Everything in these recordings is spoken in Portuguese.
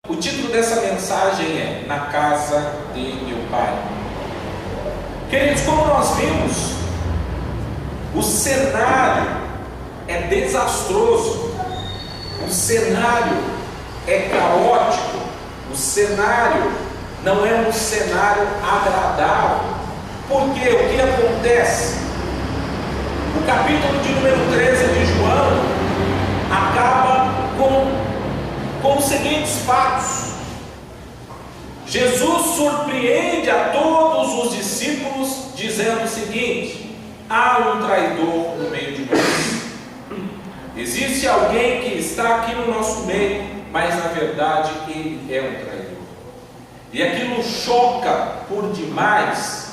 O título dessa mensagem é Na Casa de Meu Pai. Queridos, como nós vimos, o cenário é desastroso, o cenário é caótico, o cenário não é um cenário agradável. Porque o que acontece? O capítulo de número 13 de João acaba com os seguintes fatos. Jesus surpreende a todos os discípulos dizendo o seguinte: há um traidor no meio de nós. Existe alguém que está aqui no nosso meio, mas na verdade ele é um traidor. E aquilo choca por demais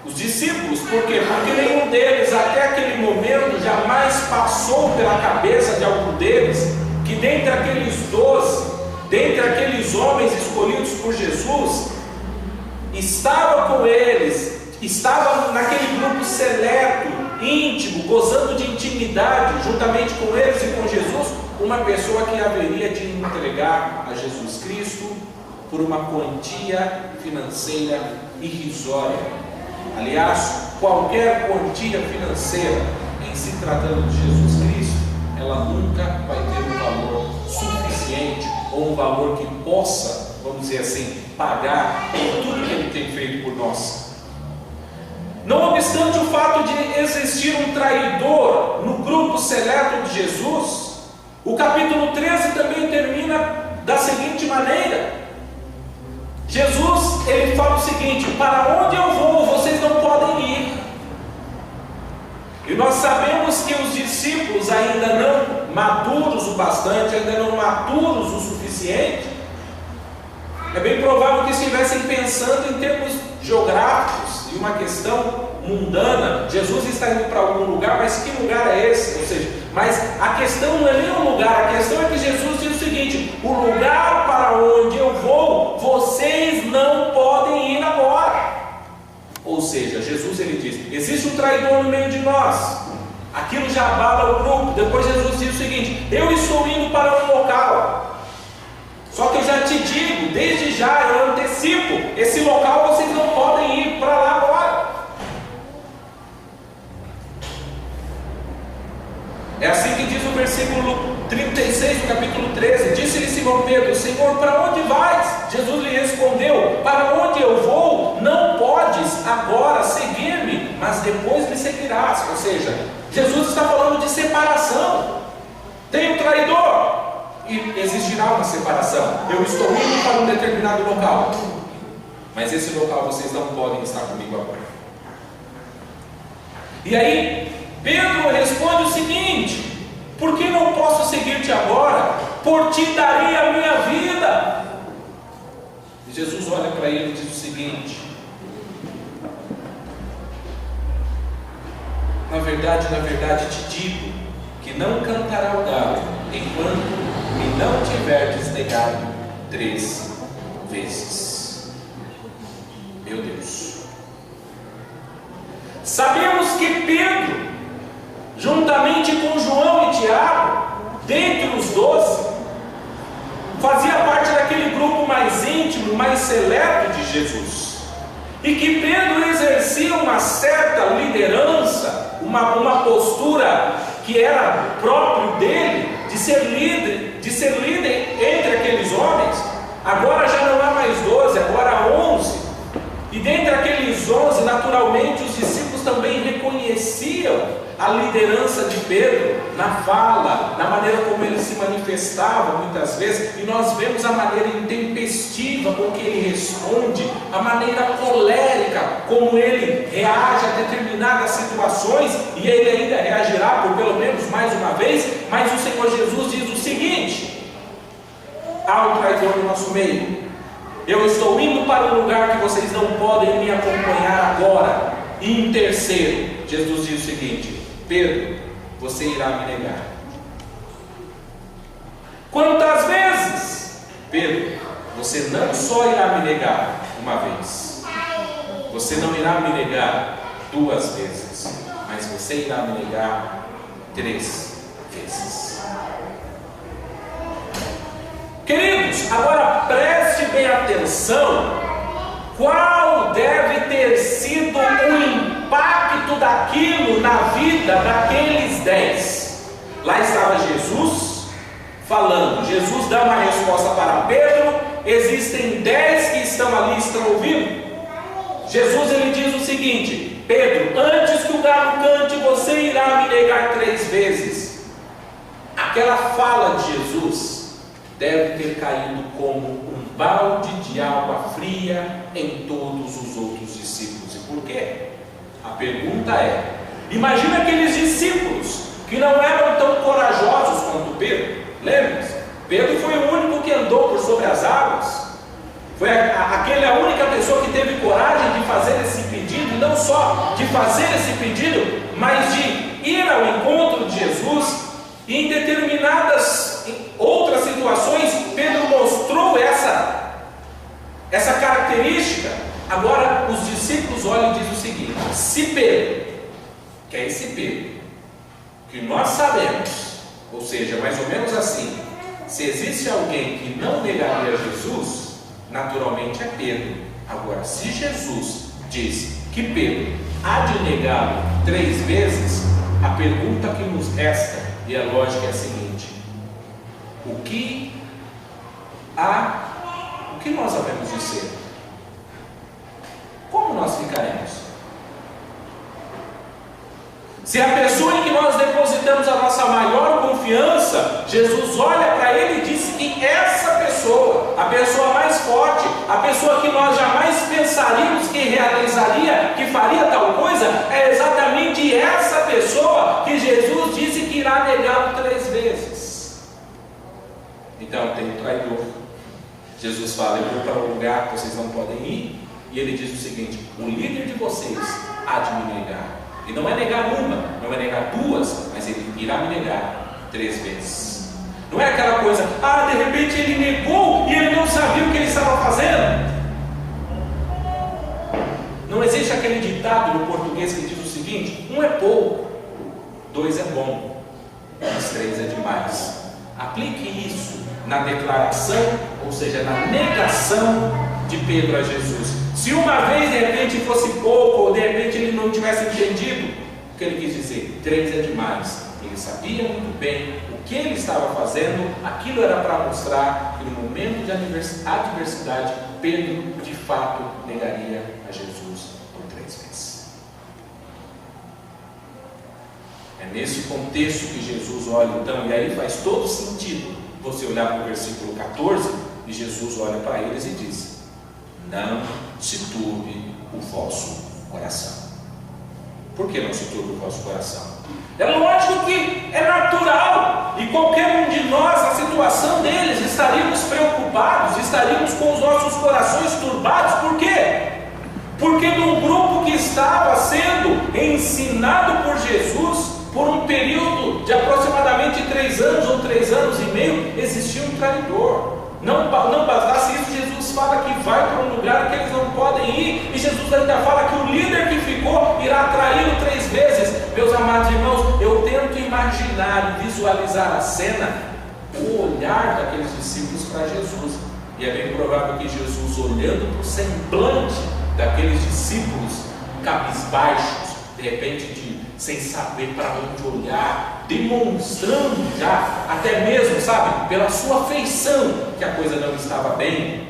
os discípulos. Por quê? Porque nenhum deles até aquele momento jamais passou pela cabeça de algum deles que dentre aqueles 12, dentre aqueles homens escolhidos por Jesus, estava com eles, estava naquele grupo seleto, íntimo, gozando de intimidade juntamente com eles e com Jesus, uma pessoa que haveria de entregar a Jesus Cristo por uma quantia financeira irrisória. Aliás, qualquer quantia financeira em se tratando de Jesus Cristo, ela nunca vai ter um valor suficiente ou um valor que possa, vamos dizer assim, pagar por tudo que ele tem feito por nós. Não obstante o fato de existir um traidor no grupo seleto de Jesus, o capítulo 13 também termina da seguinte maneira: Jesus, ele fala o seguinte: para onde eu vou, vocês não podem ir. E nós sabemos que os discípulos ainda não maduros o bastante, ainda não maturos o suficiente, é bem provável que estivessem pensando em termos geográficos e uma questão mundana. Jesus está indo para algum lugar, mas que lugar é esse? Ou seja, mas a questão não é nem o lugar, a questão é que Jesus diz o seguinte: o lugar para onde eu vou, vocês não podem ir agora. Ou seja, Jesus ele diz: existe um traidor no meio de nós. Aquilo já abala o grupo. Depois Jesus diz o seguinte: eu estou indo para um local, só que eu já te digo, desde já eu antecipo, esse local vocês não podem ir para lá agora. É assim que diz o versículo 36 do capítulo 13: disse-lhe Simão Pedro: Senhor, para onde vais? Jesus lhe respondeu: para onde eu vou, não podes agora seguir-me, mas depois me seguirás. Ou seja, Jesus está falando de separação. Tem um traidor e existirá uma separação. Eu estou indo para um determinado local, mas esse local vocês não podem estar comigo agora. E aí Pedro responde o seguinte: por que não posso seguir-te agora? Por ti darei a minha vida. E Jesus olha para ele e diz o seguinte: na verdade te digo que não cantará o galo enquanto me não tiverdes negado 3 vezes. Meu Deus. Sabemos que Pedro, juntamente com João e Tiago, dentre os 12, fazia parte daquele grupo mais íntimo, mais seleto de Jesus, e que Pedro exercia uma certa liderança, uma postura que era próprio dele, de ser líder entre aqueles homens. Agora já não há mais 12, agora há 11, e dentre aqueles 11, naturalmente os discípulos também reconheciam a liderança de Pedro na fala, na maneira como ele se manifestava muitas vezes, e nós vemos a maneira intempestiva com que ele responde, a maneira colérica como ele reage a determinadas situações, e ele ainda reagirá por pelo menos mais uma vez. Mas o Senhor Jesus diz o seguinte: há um traidor no nosso meio, eu estou indo para um lugar que vocês não podem me acompanhar agora. E em terceiro, Jesus diz o seguinte: Pedro, você irá me negar. Quantas vezes? Pedro, você não só irá me negar uma vez, você não irá me negar 2 vezes, mas você irá me negar 3 vezes. Queridos, isso. Agora preste bem atenção, qual deve ter sido o impacto daquilo na vida daqueles 10? Lá estava Jesus falando, Jesus dá uma resposta para Pedro, existem 10 que estão ali, estão ouvindo? Jesus ele diz o seguinte: Pedro, antes que o galo cante, você irá me negar 3 vezes. Aquela fala de Jesus deve ter caído como um balde de água fria em todos os outros discípulos. E por quê? A pergunta é: imagina aqueles discípulos que não eram tão corajosos quanto Pedro. Lembra-se? Pedro foi o único que andou por sobre as águas. Foi a única pessoa que teve coragem de fazer esse pedido, não só de fazer esse pedido, mas de ir ao encontro de Jesus. E em determinadas outras situações, Pedro mostrou essa característica. Agora os discípulos olham e dizem o seguinte: se Pedro, que é esse Pedro, que nós sabemos, ou seja, mais ou menos assim, se existe alguém que não negaria Jesus, naturalmente é Pedro. Agora, se Jesus diz que Pedro há de negá-lo 3 vezes, a pergunta que nos resta, e a lógica é a seguinte: o que nós havemos de ser? Como nós ficaremos? Se a pessoa em que nós depositamos a nossa maior confiança, Jesus olha para ele e diz que essa pessoa, a pessoa mais forte, a pessoa que nós jamais pensaríamos que realizaria, que faria tal coisa, é exatamente essa pessoa que Jesus disse que irá negá-lo 3 vezes. Então tem um traidor. Jesus fala: eu vou para um lugar que vocês não podem ir, e ele diz o seguinte: o líder de vocês há de me negar. E não é negar uma, não é negar 2, mas ele irá me negar 3 vezes. Não é aquela coisa: de repente ele negou e ele não sabia o que ele estava fazendo. Não existe aquele ditado no português que diz o seguinte: 1 é pouco, 2 é bom, mas 3 é demais. Aplique isso na declaração, ou seja, na negação de Pedro a Jesus. Se uma vez de repente fosse pouco, ou de repente ele não tivesse entendido o que ele quis dizer, 3 é demais. Ele sabia muito bem o que ele estava fazendo. Aquilo era para mostrar que no momento de adversidade, Pedro de fato negaria a Jesus por 3 vezes. É nesse contexto que Jesus olha então, e aí faz todo sentido você olhar para o versículo 14, e Jesus olha para eles e diz: não se turbe o vosso coração. Por que não se turbe o vosso coração? É lógico que é natural, e qualquer um de nós, na situação deles, estaríamos preocupados, estaríamos com os nossos corações turbados. Por quê? Porque no grupo que estava sendo ensinado por Jesus, por um período de aproximadamente 3 anos ou 3 anos e meio, existia um traidor. Não bastasse isso, Jesus fala que vai para um lugar que eles não podem ir, e Jesus ainda fala que o líder que ficou irá traí-lo 3 vezes. Meus amados irmãos, eu tento imaginar e visualizar a cena, o olhar daqueles discípulos para Jesus, e é bem provável que Jesus, olhando para o semblante daqueles discípulos cabisbaixos, de repente sem saber para onde olhar, demonstrando já, até mesmo, sabe, pela sua feição, que a coisa não estava bem.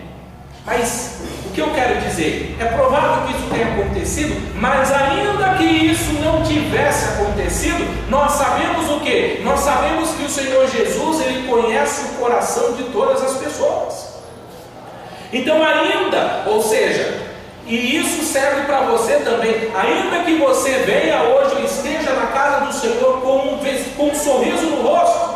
Mas o que eu quero dizer, é provável que isso tenha acontecido, mas ainda que isso não tivesse acontecido, nós sabemos o quê? Nós sabemos que o Senhor Jesus, Ele conhece o coração de todas as pessoas. Então ainda, ou seja, e isso serve para você também, ainda que você venha hoje ou esteja na casa do Senhor com um sorriso no rosto,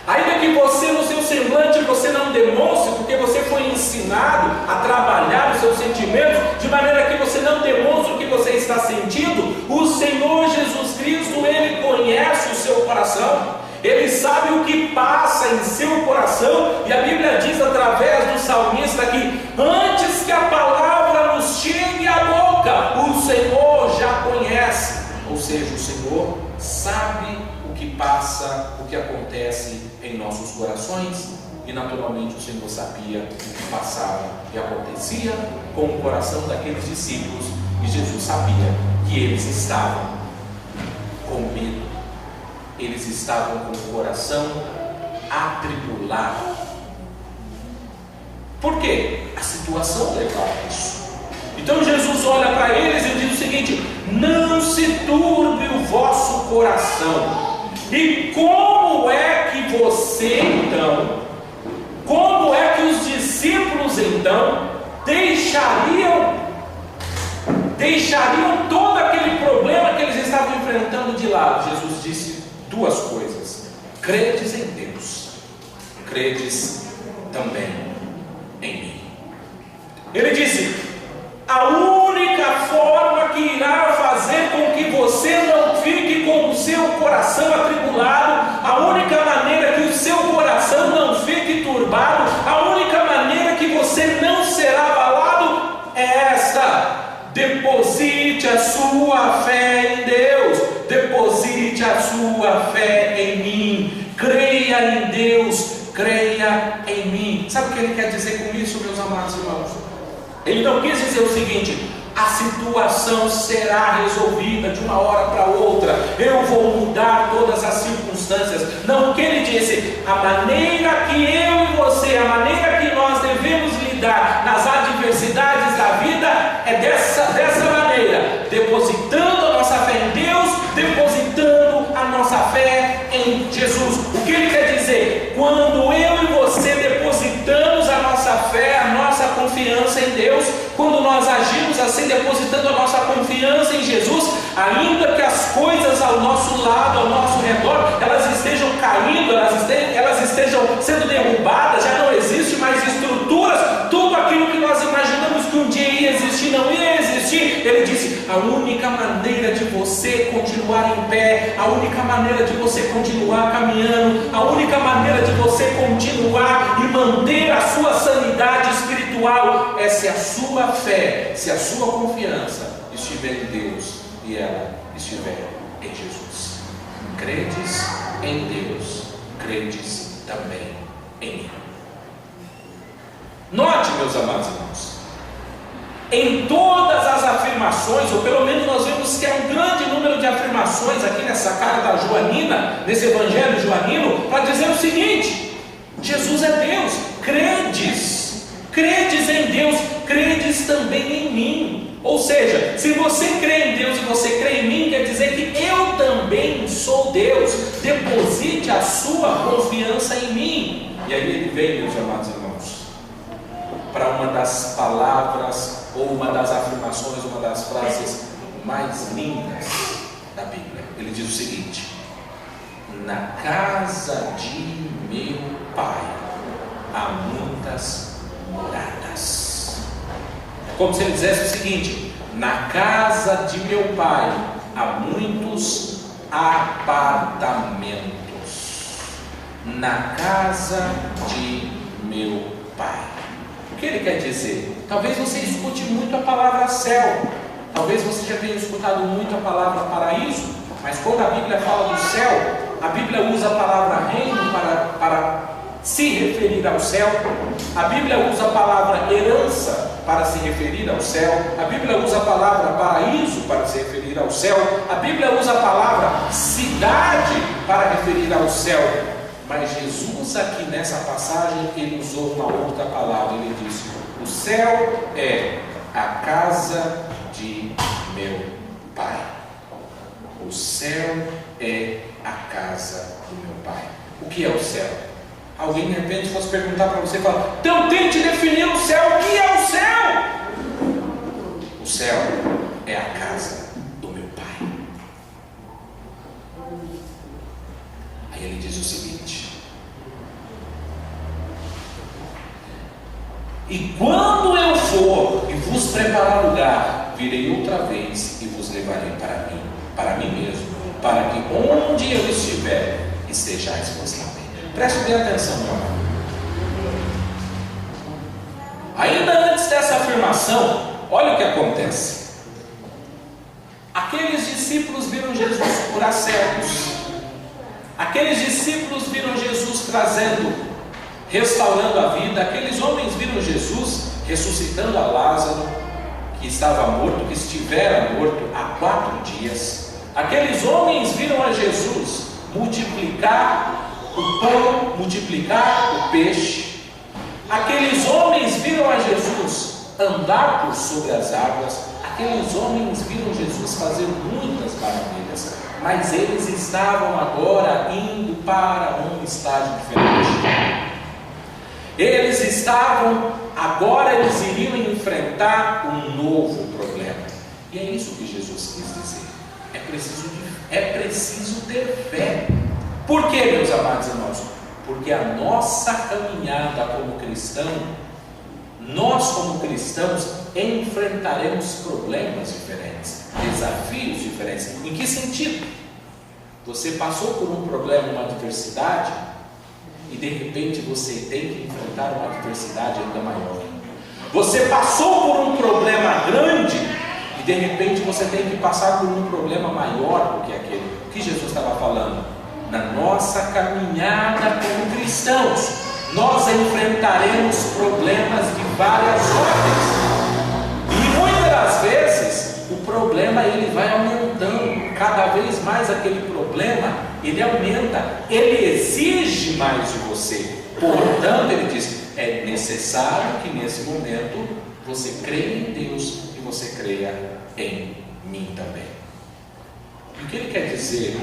ainda que você no seu semblante você não demonstre, porque você foi ensinado a trabalhar os seus sentimentos, de maneira que você não demonstre o que você está sentindo, o Senhor Jesus Cristo, Ele conhece o seu coração. Ele sabe o que passa em seu coração, e a Bíblia diz através do salmista que antes que a palavra nos chegue à boca, o Senhor já conhece. Ou seja, o Senhor sabe o que passa, o que acontece em nossos corações. e naturalmente o Senhor sabia o que passava e acontecia com o coração daqueles discípulos, e Jesus sabia que eles estavam com medo, eles estavam com o coração atribulado. Por quê? A situação levava a isso. Então Jesus olha para eles e diz o seguinte: não se turbe o vosso coração. E como é que você então, como é que os discípulos então deixariam todo aquele problema que eles estavam enfrentando de lado? Jesus disse duas coisas: credes em Deus, credes também em mim. Ele disse: a única forma que irá fazer com que você não fique com o seu coração atribulado, a única maneira que o seu coração não fique turbado, a única maneira que você não será abalado é esta: deposite a sua fé em Deus, deposite a sua fé em mim, creia em Deus, creia em mim. Sabe o que ele quer dizer com isso, meus amados irmãos? Ele não quis dizer o seguinte: a situação será resolvida de uma hora para outra, eu vou mudar todas as circunstâncias. Não, o que ele disse: a maneira que eu e você, a maneira que nós devemos lidar nas adversidades da vida é dessa maneira, depositando a nossa fé em Deus, depositando a nossa fé em Jesus. O que ele quer dizer? Quando eu e você depositamos a nossa fé, a nossa confiança em Deus, quando nós agimos assim, depositando a nossa confiança em Jesus, ainda que as coisas ao nosso lado, ao nosso redor, elas estejam caindo, elas estejam sendo derrubadas, já não existe mais estruturas, tudo aquilo que nós imaginamos que um dia ia existir, não ia existir. Ele disse: a única maneira de você continuar em pé, a única maneira de você continuar caminhando, a única maneira de você continuar e manter a sua sanidade espiritual é se a sua fé, se a sua confiança estiver em Deus e ela estiver em Jesus. Credes em Deus, credes também em mim. Note, meus amados irmãos, em todas as afirmações, ou pelo menos nós vemos que é um grande número de afirmações aqui nessa carta da Joanina, nesse evangelho joanino, para dizer o seguinte: Jesus é Deus, credes em Deus, credes também em mim. Ou seja, se você crê em Deus e você crê em mim, quer dizer que eu também sou Deus. Deposite a sua confiança em mim. E aí ele vem, meus amados irmãos, para uma das palavras, ou uma das afirmações, uma das frases mais lindas da Bíblia. Ele diz o seguinte: na casa de meu Pai há muitas moradas. É como se ele dissesse o seguinte: na casa de meu Pai há muitos apartamentos. Na casa de meu Pai. O que ele quer dizer? Talvez você escute muito a palavra céu, talvez você já tenha escutado muito a palavra paraíso, mas quando a Bíblia fala do céu, a Bíblia usa a palavra reino para se referir ao céu, a Bíblia usa a palavra herança para se referir ao céu, a Bíblia usa a palavra paraíso para se referir ao céu, a Bíblia usa a palavra cidade para referir ao céu. Mas Jesus aqui nessa passagem, ele usou uma outra palavra. Ele disse: o céu é a casa de meu Pai. O céu é a casa do meu Pai. O que é o céu? Alguém de repente fosse perguntar para você e falar: então tente definir o céu. O que é o céu? O céu é a casa do meu Pai. Aí ele diz o seguinte: e quando eu for e vos preparar lugar, virei outra vez e vos levarei para mim mesmo, para que onde eu estiver, estejais vós também. Preste bem atenção, meu amado. Ainda antes dessa afirmação, olha o que acontece. Aqueles discípulos viram Jesus curar cegos. Aqueles discípulos viram Jesus trazendo restaurando a vida. Aqueles homens viram Jesus ressuscitando a Lázaro, que estava morto, que estivera morto há 4 dias. Aqueles homens viram a Jesus multiplicar o pão, multiplicar o peixe. Aqueles homens viram a Jesus andar por sobre as águas. Aqueles homens viram Jesus fazer muitas maravilhas, mas eles estavam agora indo para um estágio diferente. Eles iriam enfrentar um novo problema. E é isso que Jesus quis dizer. É preciso ter fé. Por quê, meus amados irmãos? Porque a nossa caminhada como cristão, nós como cristãos enfrentaremos problemas diferentes, desafios diferentes. Em que sentido? Você passou por um problema, uma adversidade, e de repente você tem que enfrentar uma adversidade ainda maior. Você passou por um problema grande, e de repente você tem que passar por um problema maior do que aquele. O que Jesus estava falando? Na nossa caminhada como cristãos, nós enfrentaremos problemas de várias ordens. E muitas das vezes o problema ele vai aumentando. Cada vez mais aquele problema ele aumenta, ele exige mais de você. Portanto, ele diz: é necessário que nesse momento você creia em Deus e você creia em mim também. E o que ele quer dizer?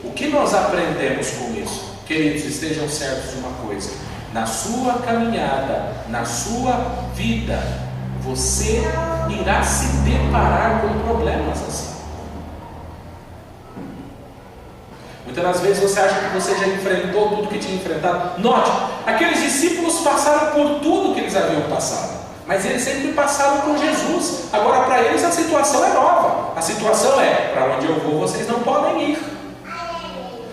O que nós aprendemos com isso? Queridos, estejam certos de uma coisa: na sua caminhada, na sua vida, você irá se deparar com problemas assim. Muitas das vezes você acha que você já enfrentou tudo que tinha enfrentado. Note, aqueles discípulos passaram por tudo que eles haviam passado, mas eles sempre passaram com Jesus. Agora para eles a situação é nova. A situação é: para onde eu vou vocês não podem ir.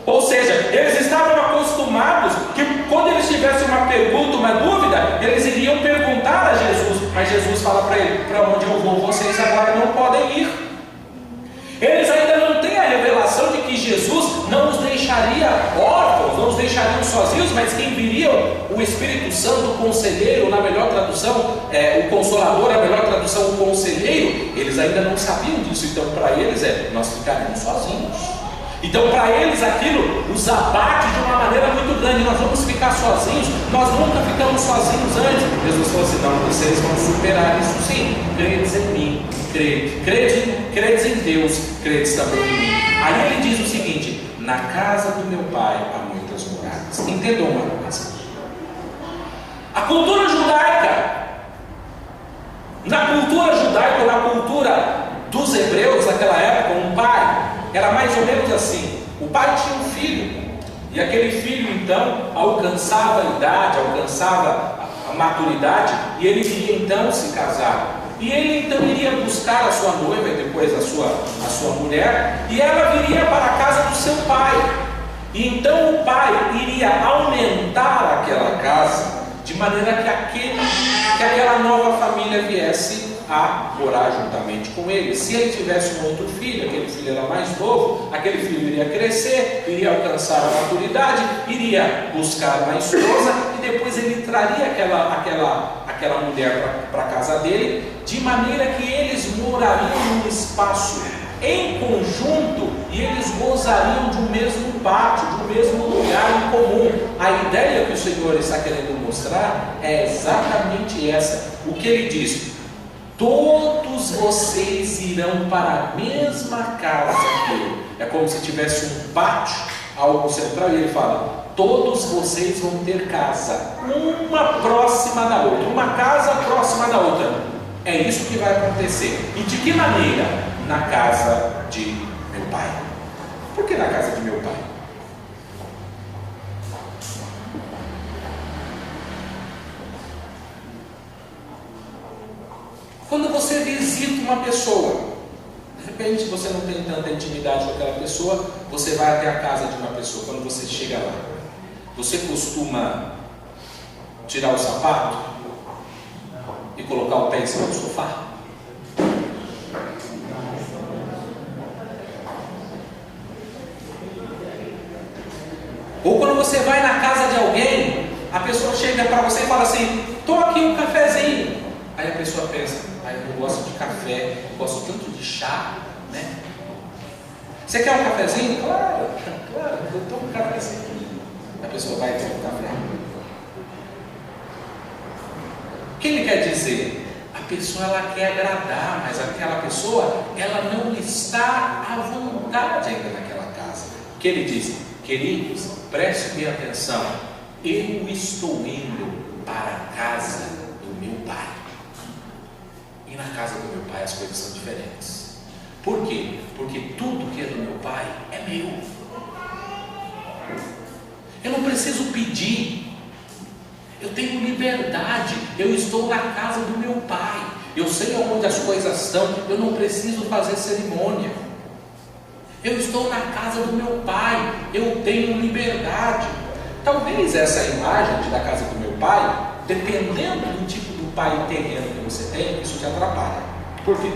Ou seja, eles estavam acostumados que quando eles tivessem uma pergunta, uma dúvida, eles iriam perguntar a Jesus. Mas Jesus fala para ele: para onde eu vou vocês agora não podem ir. Eles ainda não têm a revelação de que Jesus não os deixaria órfãos, não os deixaria sozinhos, mas que enviaria o Espírito Santo, o conselheiro, na melhor tradução, o consolador, na melhor tradução, o conselheiro. Eles ainda não sabiam disso. Então para eles nós ficaremos sozinhos. Então para eles aquilo os abate de uma maneira muito grande. Nós vamos ficar sozinhos, nós nunca ficamos sozinhos antes. Jesus falou assim: não, vocês vão superar isso sim. Credes em mim, credes em Deus, credes também em mim. Aí ele diz o seguinte: na casa do meu pai há muitas moradas. Entendam uma coisa: a cultura judaica, na cultura dos hebreus naquela época, um pai era mais ou menos assim. O pai tinha um filho, e aquele filho então alcançava a idade, alcançava a maturidade, e ele iria então se casar. E ele então iria buscar a sua noiva e depois a sua mulher, e ela viria para a casa do seu pai. E então o pai iria aumentar aquela casa, de maneira que aquela nova família viesse a morar juntamente com ele. Se ele tivesse um outro filho, aquele filho era mais novo, aquele filho iria crescer, iria alcançar a maturidade, iria buscar uma esposa, e depois ele traria aquela mulher para a casa dele, de maneira que eles morariam num espaço em conjunto, e eles gozariam de um mesmo pátio, de um mesmo lugar em comum. A ideia que o Senhor está querendo mostrar é exatamente essa. O que ele diz: todos vocês irão para a mesma casa que eu. É como se tivesse um pátio, algo central, e ele fala: todos vocês vão ter casa, uma próxima da outra, uma casa próxima da outra. É isso que vai acontecer. E de que maneira? Na casa de meu pai. Por que na casa de meu pai? Quando você visita uma pessoa, de repente você não tem tanta intimidade com aquela pessoa, você vai até a casa de uma pessoa. Quando você chega lá, você costuma tirar o sapato e colocar o pé em cima do sofá? Ou quando você vai na casa de alguém, a A pessoa chega para você e fala assim: estou aqui um cafezinho. Aí a pessoa pensa: eu não gosto de café, gosto tanto de chá, né? Você quer um cafezinho? Claro, eu tomo um cafezinho. A pessoa vai tomar um café. O que ele quer dizer? A pessoa ela quer agradar, mas aquela pessoa ela não está à vontade ainda naquela casa. O que ele diz? Queridos, prestem bem atenção. Eu estou indo para a casa do meu pai. E na casa do meu pai as coisas são diferentes. Por quê? Porque tudo que é do meu pai é meu. Eu não preciso pedir. Eu tenho liberdade. Eu estou na casa do meu pai. Eu sei onde as coisas estão. Eu não preciso fazer cerimônia. Eu estou na casa do meu pai. Eu tenho liberdade. Talvez essa imagem da casa do meu pai, dependendo do tipo do pai terreno que você tem, isso te atrapalha. Por quê?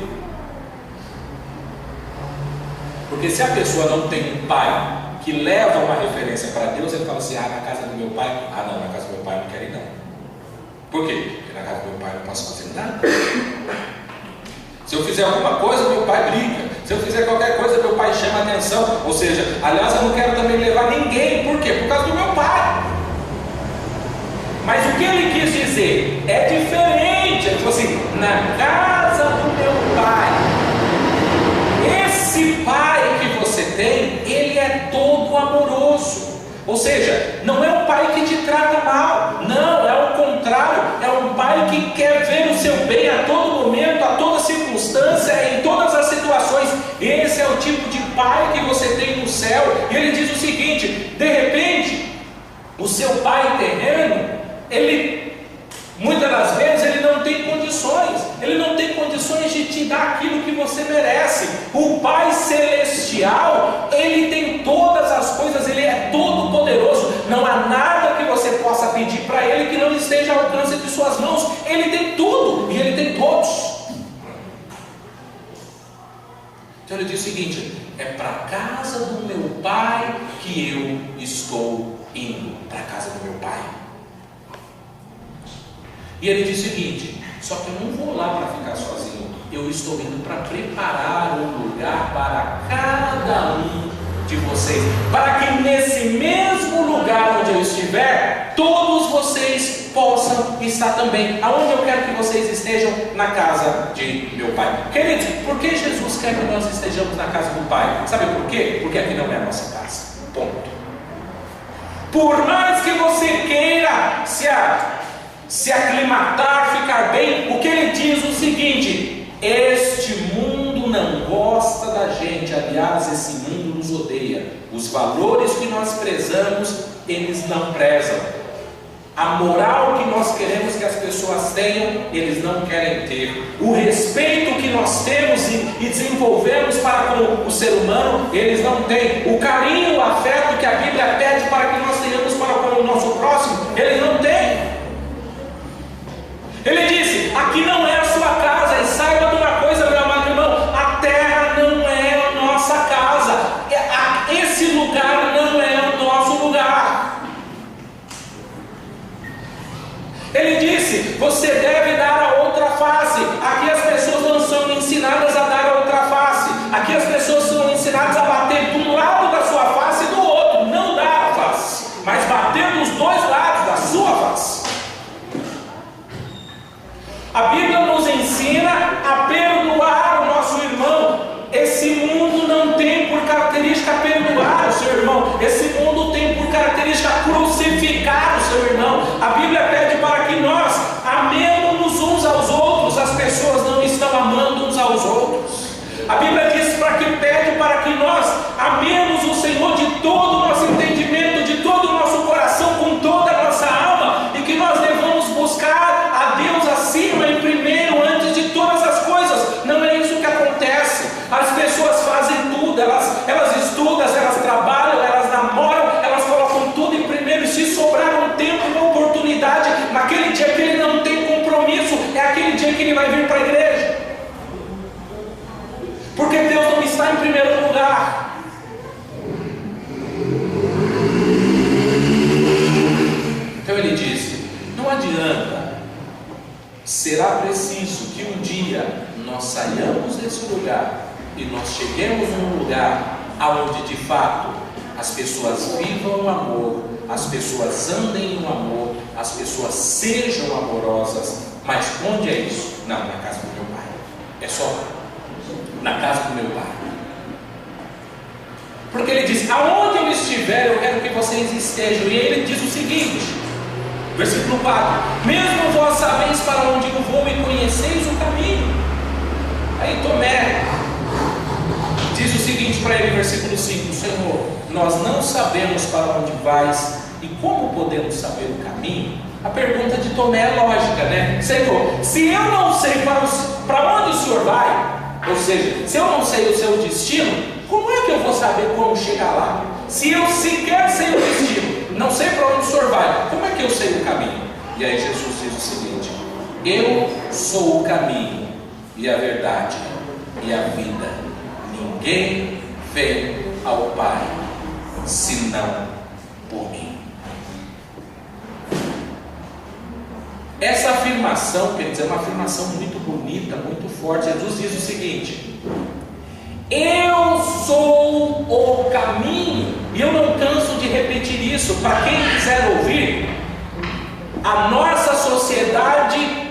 Porque se a pessoa não tem um pai que leva uma referência para Deus, ele fala assim: na casa do meu pai, não, na casa do meu pai eu não quero ir não. Por quê? Porque na casa do meu pai eu não posso fazer nada. Se eu fizer alguma coisa, meu pai briga. Se eu fizer qualquer coisa, meu pai chama a atenção. Ou seja, aliás, eu não quero também levar ninguém. Por quê? Por causa do meu pai. Mas o que ele quis dizer é diferente. Ele falou assim: na casa do meu pai. Esse pai que você tem, ele é todo amoroso. Ou seja, não é um pai que te trata mal. Não, é o contrário. É um pai que quer ver o seu bem a todo momento, a toda circunstância, em todas as situações. Esse é o tipo de pai que você tem no céu. E ele diz o seguinte: de repente, o seu pai terreno, ele, muitas das vezes, ele não tem condições. Ele não tem condições de te dar aquilo que você merece. O Pai Celestial, ele tem todas as coisas, ele é todo poderoso. Não há nada que você possa pedir para ele que não esteja ao alcance de suas mãos. Ele tem tudo e ele tem todos. Então ele diz o seguinte: é para a casa do meu pai que eu estou indo. Para a casa do meu pai. E ele diz o seguinte: só que eu não vou lá para ficar sozinho. Eu estou indo para preparar um lugar para cada um de vocês, para que nesse mesmo lugar onde eu estiver, todos vocês possam estar também. Aonde eu quero que vocês estejam? Na casa de meu pai. Queridos, por que Jesus quer que nós estejamos na casa do pai? Sabe por quê? Porque aqui não é a nossa casa. Ponto. Por mais que você queira se aclimatar, ficar bem, o que ele diz é o seguinte: este mundo não gosta da gente. Aliás, esse mundo nos odeia. Os valores que nós prezamos, eles não prezam. A moral que nós queremos que as pessoas tenham, eles não querem ter. O respeito que nós temos e desenvolvemos para com o ser humano, eles não têm. O carinho, o afeto que a Bíblia pede para que nós tenhamos para com o nosso próximo, eles não têm. Ele disse: aqui não é a sua casa. E saiba de uma coisa, meu amado irmão: a terra não é a nossa casa. Esse lugar não é o nosso lugar. Ele disse: você deve dar a outra face. Aqui as pessoas não são ensinadas a dar a outra face. Aqui as pessoas são ensinadas a bater de um lado da sua face e do outro. Não dar a face, mas bater dos dois lados da sua face. A Bíblia nos ensina a perdoar o nosso irmão. Esse mundo não tem por característica perdoar o seu irmão. Esse mundo tem por característica crucificar o seu irmão. A Bíblia pede para que nós amemos uns aos outros. As pessoas não estão amando uns aos outros. A Bíblia diz pede para que nós amemos o Senhor de todo o nosso entendimento, de todo o nosso coração, com toda a nossa alma, e que nós devamos buscar a Deus acima e primeiro, antes de todas as coisas. Não é isso que acontece. As pessoas fazem tudo, elas estudam, elas trabalham, elas namoram, elas colocam tudo em primeiro, e se sobrar um tempo, uma oportunidade, naquele dia que ele não tem compromisso, é aquele dia que ele vai vir para a igreja. Porque Deus não está em primeiro lugar. Então ele diz: será preciso que um dia nós saiamos desse lugar e nós cheguemos num lugar onde de fato as pessoas vivam o amor, as pessoas andem no amor, as pessoas sejam amorosas. Mas onde é isso? Não, na casa do meu pai. É só na casa do meu pai. Porque ele diz: aonde eu estiver, eu quero que vocês estejam. E ele diz o seguinte, versículo 4: mesmo vós sabeis para onde eu vou e conheceis o caminho. Aí Tomé diz o seguinte para ele, versículo 5: Senhor, nós não sabemos para onde vais, e como podemos saber o caminho? A pergunta de Tomé é lógica, né? Senhor, se eu não sei para onde o Senhor vai, ou seja, se eu não sei o seu destino, como é que eu vou saber como chegar lá? Se eu sequer sei o destino, não sei para onde o Senhor vai, como é que eu sei o caminho? E aí Jesus diz o seguinte: eu sou o caminho e a verdade e a vida. Ninguém vem ao Pai senão por mim. Essa afirmação, quer dizer, é uma afirmação muito bonita, muito forte. Jesus diz o seguinte: eu sou o caminho. E eu não canso de repetir isso para quem quiser ouvir. A nossa sociedade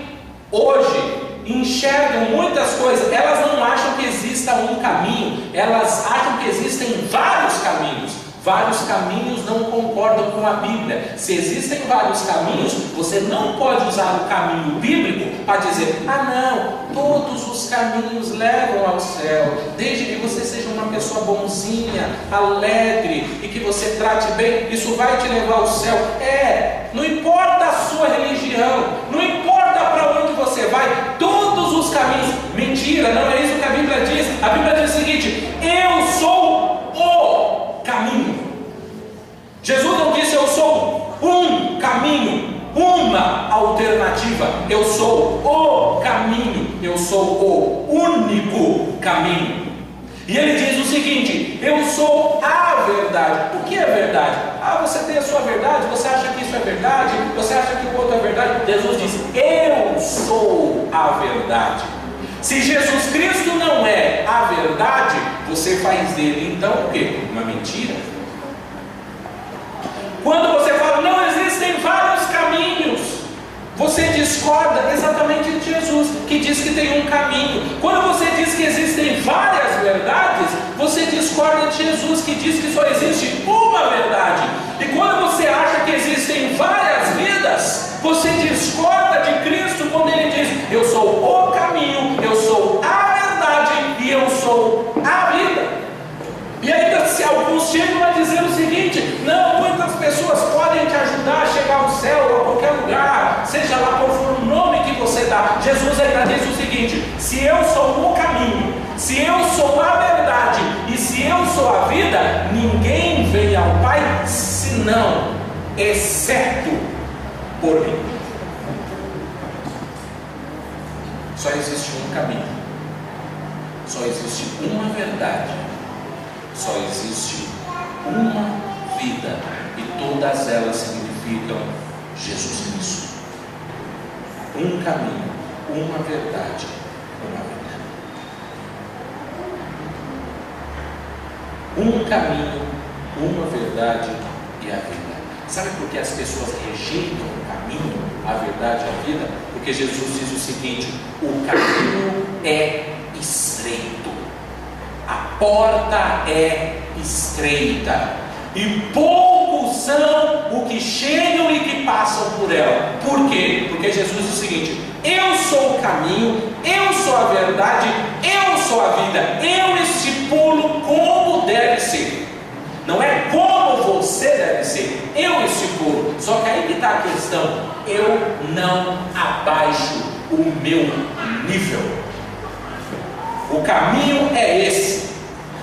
hoje enxerga muitas coisas. Elas não acham que exista um caminho, elas acham que existem vários caminhos. Vários caminhos não concordam com a Bíblia. Se existem vários caminhos, você não pode usar o caminho bíblico para dizer: ah não, todos os caminhos levam ao céu, desde que você seja uma pessoa bonzinha, alegre e que você trate bem, isso vai te levar ao céu. Não importa a sua religião, não importa para onde você vai, todos os caminhos. Mentira, não é isso que a Bíblia diz. A Bíblia diz o seguinte: eu sou o caminho. Jesus não disse eu sou um caminho, uma alternativa. Eu sou o caminho, eu sou o único caminho. E ele diz o seguinte: eu sou a verdade. O que é verdade? Você tem a sua verdade, você acha que isso é verdade, você acha que o outro é verdade. Jesus diz: eu sou a verdade. Se Jesus Cristo não é a verdade, você faz dele então o quê? Uma mentira. Quando você fala não existem vários caminhos, você discorda exatamente de Jesus, que diz que tem um caminho. Quando você diz que existem várias verdades, você discorda de Jesus, que diz que só existe uma verdade. E quando você acha que existem várias vidas, você discorda de Cristo quando ele diz: eu sou o caminho, eu sou a verdade e eu sou a vida. E ainda se alguns chegam a dizer o seguinte: não, muitas pessoas podem te ajudar a chegar ao céu ou a qualquer lugar, seja lá qual for o nome que você dá. Jesus ainda diz o seguinte: se eu sou o caminho, se eu sou a verdade e se eu sou a vida, ninguém vem ao Pai senão, exceto por mim. Só existe um caminho, só existe uma verdade, só existe uma vida, e todas elas significam Jesus Cristo. Um caminho, uma verdade, uma vida. Um caminho, uma verdade e a vida. Sabe por que as pessoas rejeitam o caminho, a verdade e a vida? Porque Jesus diz o seguinte: o caminho é estreito, a porta é estreita, e poucos são os que chegam e que passam por ela. Por quê? Porque Jesus diz o seguinte: eu sou o caminho, eu sou a verdade, eu sou a vida, eu estipulo como deve ser. Não é como você deve ser, eu estipulo. Só que aí que está a questão: eu não abaixo o meu nível. O caminho é esse.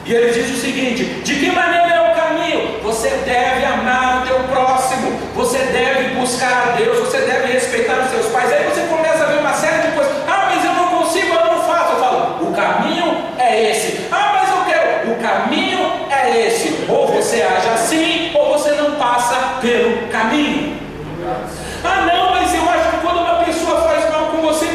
E ele diz o seguinte: de que maneira é o caminho? Você deve amar o teu próximo, você deve buscar a Deus, você deve respeitar os seus pais. Aí você começa a ver uma série de coisas. Mas eu não consigo, eu não faço. Eu falo: o caminho é esse. Mas eu quero. O caminho é esse. Ou você age assim, ou você não passa pelo caminho. Não, mas eu acho que quando uma pessoa faz mal com você,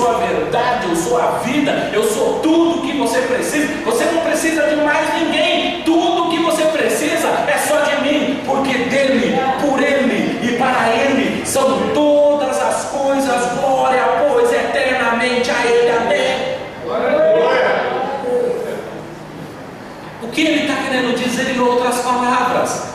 sou a verdade, eu sou a vida, eu sou tudo que você precisa. Você não precisa de mais ninguém. Tudo que você precisa é só de mim, porque dele, por ele e para ele são todas as coisas. Glória, pois eternamente a ele. Amém. O que ele está querendo dizer em outras palavras?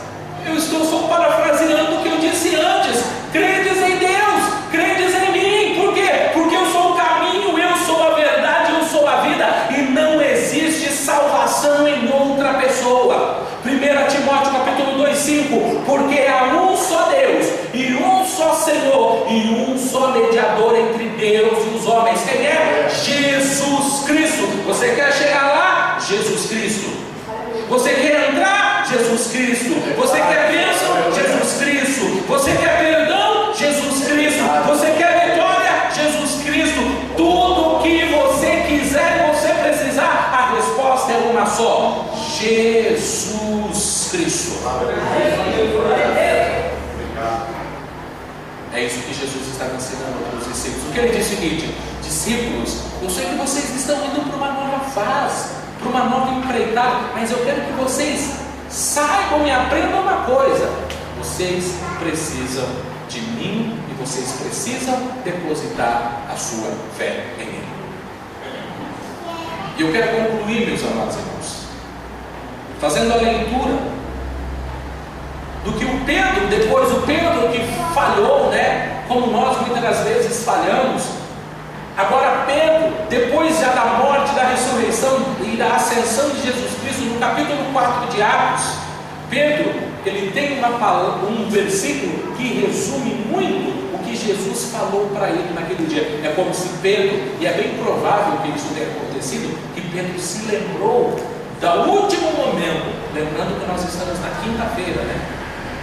Eu estou só parafraseando o que eu disse antes. Credes em Deus, credes em mim. Por quê? Porque eu sou o caminho, eu sou a verdade, eu sou a vida. E não existe salvação em outra pessoa. 1 Timóteo capítulo 2,5. Porque há um só Deus, e um só Senhor, e um só mediador entre Deus e os homens. Quem é? Jesus Cristo. Você quer chegar lá? Jesus Cristo. Você quer entrar? Jesus Cristo. Você quer bênção? Jesus Cristo. Você quer perdão? Jesus Cristo. Você quer vitória? Jesus Cristo. Tudo o que você quiser e você precisar, a resposta é uma só: Jesus Cristo. É isso que Jesus está ensinando para os discípulos. O que ele diz é o seguinte: discípulos, eu sei que vocês estão indo para uma nova fase, para uma nova empreitada, mas eu quero que vocês saibam e aprendam uma coisa: vocês precisam de mim e vocês precisam depositar a sua fé em mim. E eu quero concluir, meus amados irmãos, fazendo a leitura do que o Pedro, depois o Pedro que falhou, né? Como nós muitas vezes falhamos. Agora Pedro, depois já da morte, da ressurreição e da ascensão de Jesus Cristo, no capítulo 4 de Atos, Pedro, ele tem um versículo que resume muito o que Jesus falou para ele naquele dia. É como se Pedro, e é bem provável que isso tenha acontecido, que Pedro se lembrou do último momento, lembrando que nós estamos na quinta-feira, né?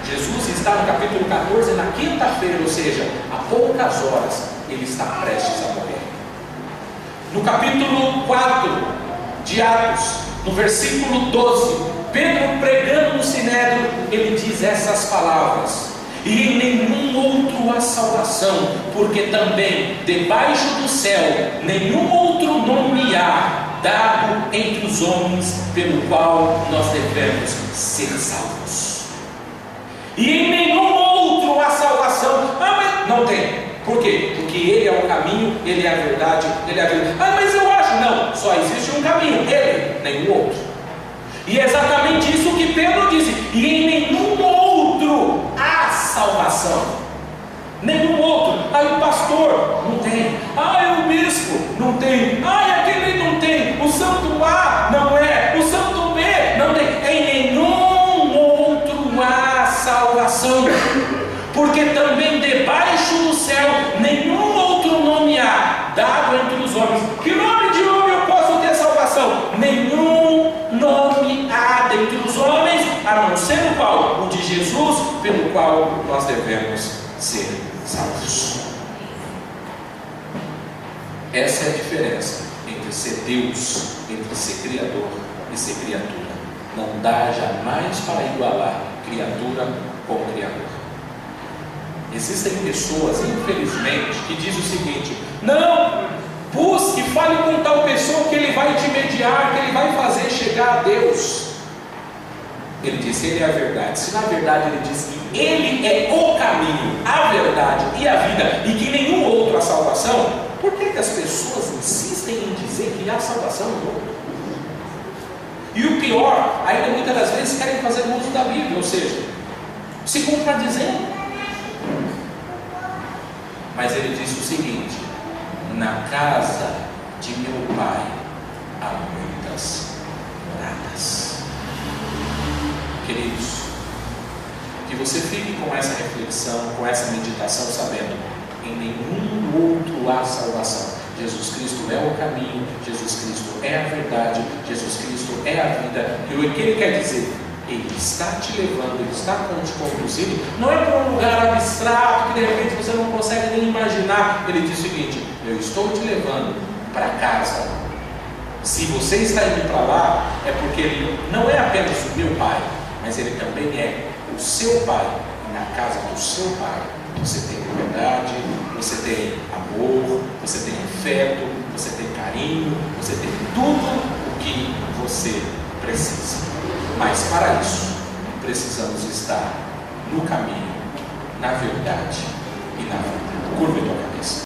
Jesus está no capítulo 14, na quinta-feira, ou seja, há poucas horas, ele está prestes a morrer. No capítulo 4 de Atos, no versículo 12, Pedro, pregando no Sinédrio, ele diz essas palavras: e em nenhum outro há salvação, porque também debaixo do céu nenhum outro nome há dado entre os homens pelo qual nós devemos ser salvos. E em nenhum outro há salvação. Mas não tem. Por quê? Porque ele é o caminho, ele é a verdade, ele é a vida. Mas eu acho, não, só existe um caminho, ele, nenhum outro. E é exatamente isso que Pedro disse: e em nenhum outro há salvação. Nenhum outro. O pastor não tem. O bispo não tem. Aquele não tem. O santo A não é. O santo B não tem. Em nenhum outro há salvação, porque também debaixo do céu nenhum outro nome há dado entre os homens. Que nome de homem eu posso ter salvação? Nenhum nome há dentre os homens, a não ser o qual? O de Jesus, pelo qual nós devemos ser salvos. Essa é a diferença entre ser Deus, entre ser Criador e ser criatura. Não dá jamais para igualar criatura com Criador. Existem pessoas, infelizmente, que dizem o seguinte: não, busque, fale com tal pessoa que ele vai te mediar, que ele vai fazer chegar a Deus. Ele disse: ele é a verdade. Se na verdade ele diz que ele é o caminho, a verdade e a vida, e que nenhum outro há salvação, por que as pessoas insistem em dizer que há salvação no outro? E o pior, ainda muitas das vezes querem fazer uso da Bíblia, ou seja, se contradizendo. Mas ele disse o seguinte: na casa de meu pai há muitas moradas. Queridos, que você fique com essa reflexão, com essa meditação, sabendo: em nenhum outro há salvação. Jesus Cristo é o caminho, Jesus Cristo é a verdade, Jesus Cristo é a vida. E o que ele quer dizer? Ele está te levando, ele está te conduzindo, não é para um lugar abstrato que de repente você não consegue nem imaginar. Ele diz o seguinte: eu estou te levando para casa. Se você está indo para lá, é porque ele não é apenas o meu pai, mas ele também é o seu pai. E na casa do seu pai Você tem liberdade, você tem amor, você tem afeto, você tem carinho, você tem tudo o que você precisa. Mas para isso, precisamos estar no caminho, na verdade e na vida. Curva a tua cabeça.